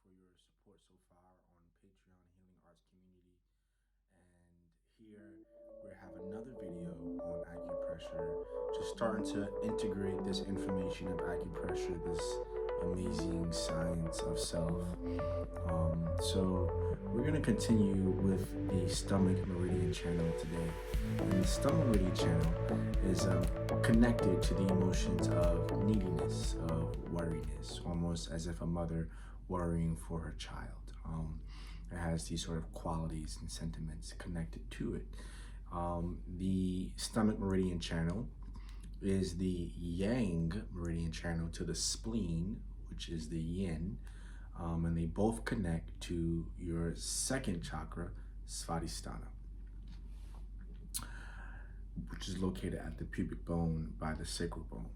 for your support so far on Patreon Healing Arts Community. And here we have another video on acupressure, just starting to integrate this information of acupressure, this amazing science of self. So we're going to continue with the stomach meridian channel today. And the stomach meridian channel is connected to the emotions of neediness, of worriness, almost as if a mother worrying for her child. It has these sort of qualities and sentiments connected to it. The stomach meridian channel is the yang meridian channel to the spleen, which is the yin, and they both connect to your second chakra, Svadhisthana, which is located at the pubic bone by the sacral bone.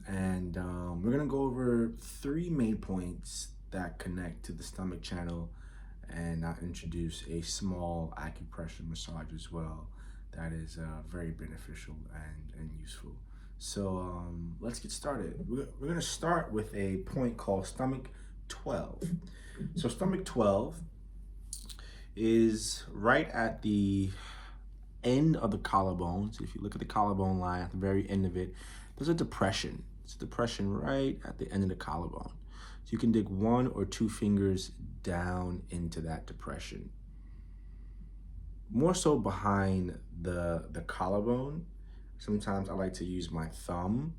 And we're gonna go over 3 main points that connect to the stomach channel, and I'll introduce a small acupressure massage as well that is very beneficial and useful. So let's get started. We're gonna start with a point called stomach 12. So stomach 12 is right at the end of the collarbone. So if you look at the collarbone line at the very end of it, there's a depression. It's a depression right at the end of the collarbone. So you can dig 1 or 2 fingers down into that depression. More so behind the collarbone. Sometimes I like to use my thumb,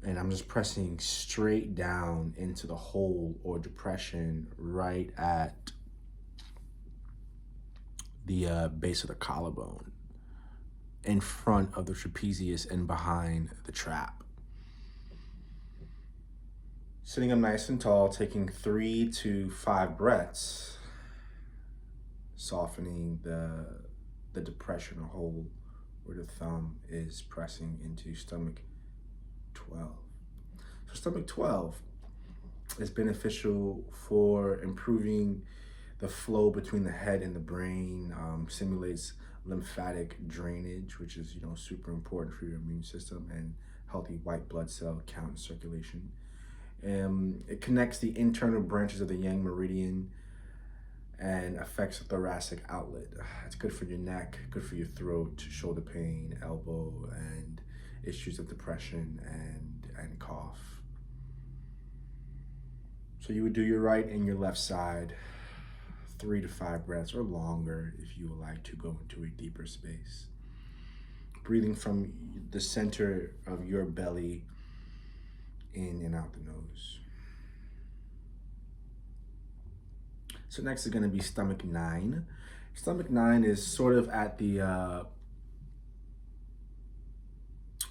and I'm just pressing straight down into the hole or depression right at the base of the collarbone, in front of the trapezius and behind the trap. Sitting up nice and tall, taking 3 to 5 breaths, softening the depression or hole where the thumb is pressing into stomach 12. So stomach 12 is beneficial for improving the flow between the head and the brain, simulates lymphatic drainage, which is super important for your immune system, and healthy white blood cell count and circulation. It connects the internal branches of the yang meridian and affects the thoracic outlet. It's good for your neck, good for your throat, shoulder pain, elbow, and issues of depression and cough. So you would do your right and your left side, 3 to 5 breaths or longer if you would like to go into a deeper space. Breathing from the center of your belly in and out the nose. So next is going to be stomach 9. Stomach 9 is sort of at the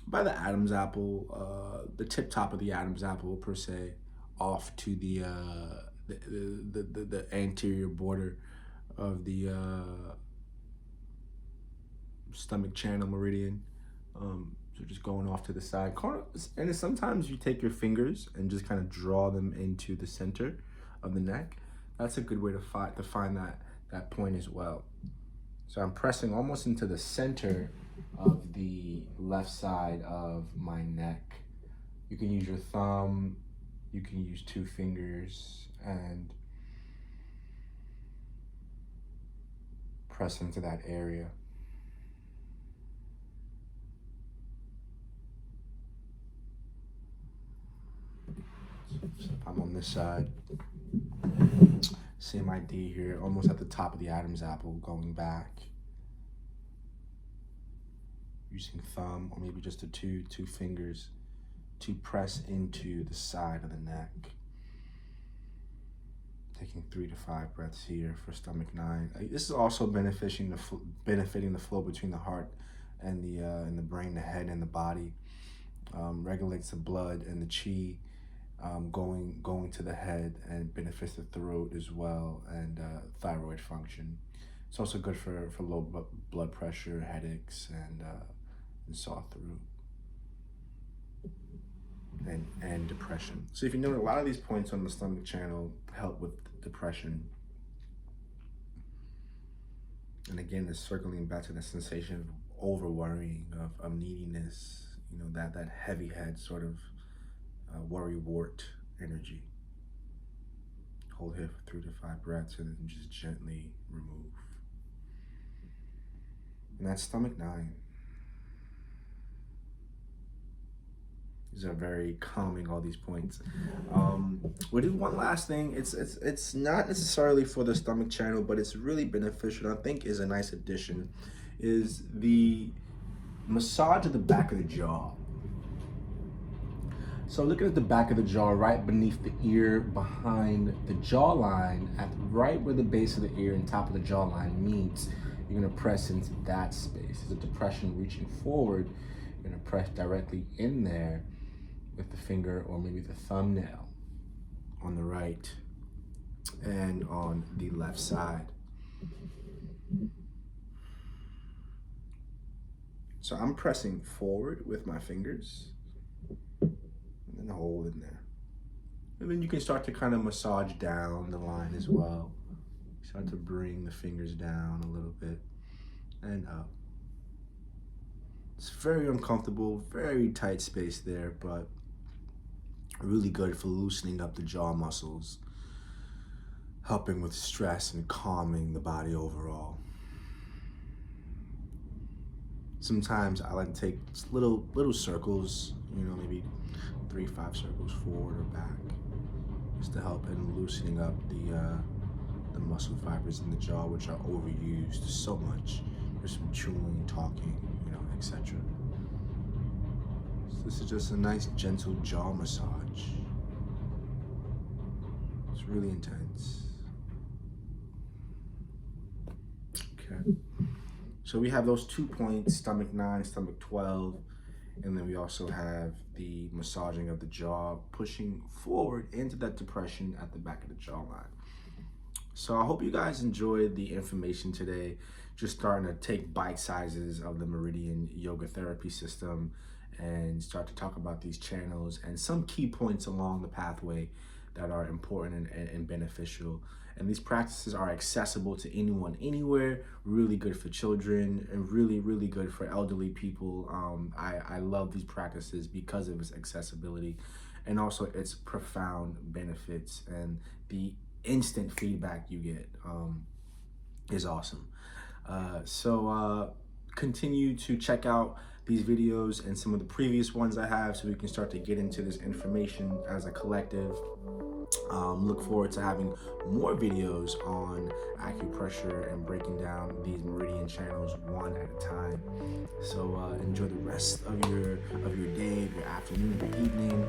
by the Adam's apple, the tip top of the Adam's apple per se, off to the anterior border of the stomach channel meridian. So just going off to the side. And sometimes you take your fingers and just kind of draw them into the center of the neck. That's a good way to find that point as well. So I'm pressing almost into the center of the left side of my neck. You can use your thumb, you can use 2 fingers, and press into that area. So if I'm on this side, same idea here, almost at the top of the Adam's apple, going back. Using thumb or maybe just two fingers to press into the side of the neck. Taking 3 to 5 breaths here for stomach 9. This is also benefiting the flow between the heart and the brain, the head and the body. Regulates the blood and the chi going to the head, and benefits the throat as well, and thyroid function. It's also good for low blood pressure, headaches, and sore throat, and depression. So if you know, a lot of these points on the stomach channel help with depression. And again, it's circling back to the sensation of over worrying, of neediness, that heavy head sort of worry wart energy. Hold here for 3 to 5 breaths and then just gently remove. And that's stomach 9. These are very calming, all these points. We'll do one last thing. It's not necessarily for the stomach channel, but it's really beneficial. I think is a nice addition. Is the massage of the back of the jaw. So looking at the back of the jaw, right beneath the ear, behind the jawline, at right where the base of the ear and top of the jawline meets, you're gonna press into that space. There's a depression reaching forward. You're gonna press directly in there with the finger or maybe the thumbnail on the right and on the left side. So I'm pressing forward with my fingers and then hold in there. And then you can start to kind of massage down the line as well. Start to bring the fingers down a little bit and up. It's very uncomfortable, very tight space there, but really good for loosening up the jaw muscles, helping with stress and calming the body overall. Sometimes I like to take little circles, you know, maybe 3-5 circles forward or back, just to help in loosening up the muscle fibers in the jaw, which are overused so much, just from chewing, talking, you know, etc. So this is just a nice gentle jaw massage. It's really intense. Okay. So we have those 2 points, stomach 9, stomach 12, and then we also have the massaging of the jaw, pushing forward into that depression at the back of the jawline. So I hope you guys enjoyed the information today. Just starting to take bite sizes of the Meridian Yoga Therapy System and start to talk about these channels and some key points along the pathway that are important and beneficial. And these practices are accessible to anyone, anywhere, really good for children and really, really good for elderly people. I love these practices because of its accessibility and also its profound benefits, and the instant feedback you get is awesome. So continue to check out these videos and some of the previous ones I have so we can start to get into this information as a collective. Look forward to having more videos on acupressure and breaking down these meridian channels one at a time. So enjoy the rest of your day, your afternoon, your evening,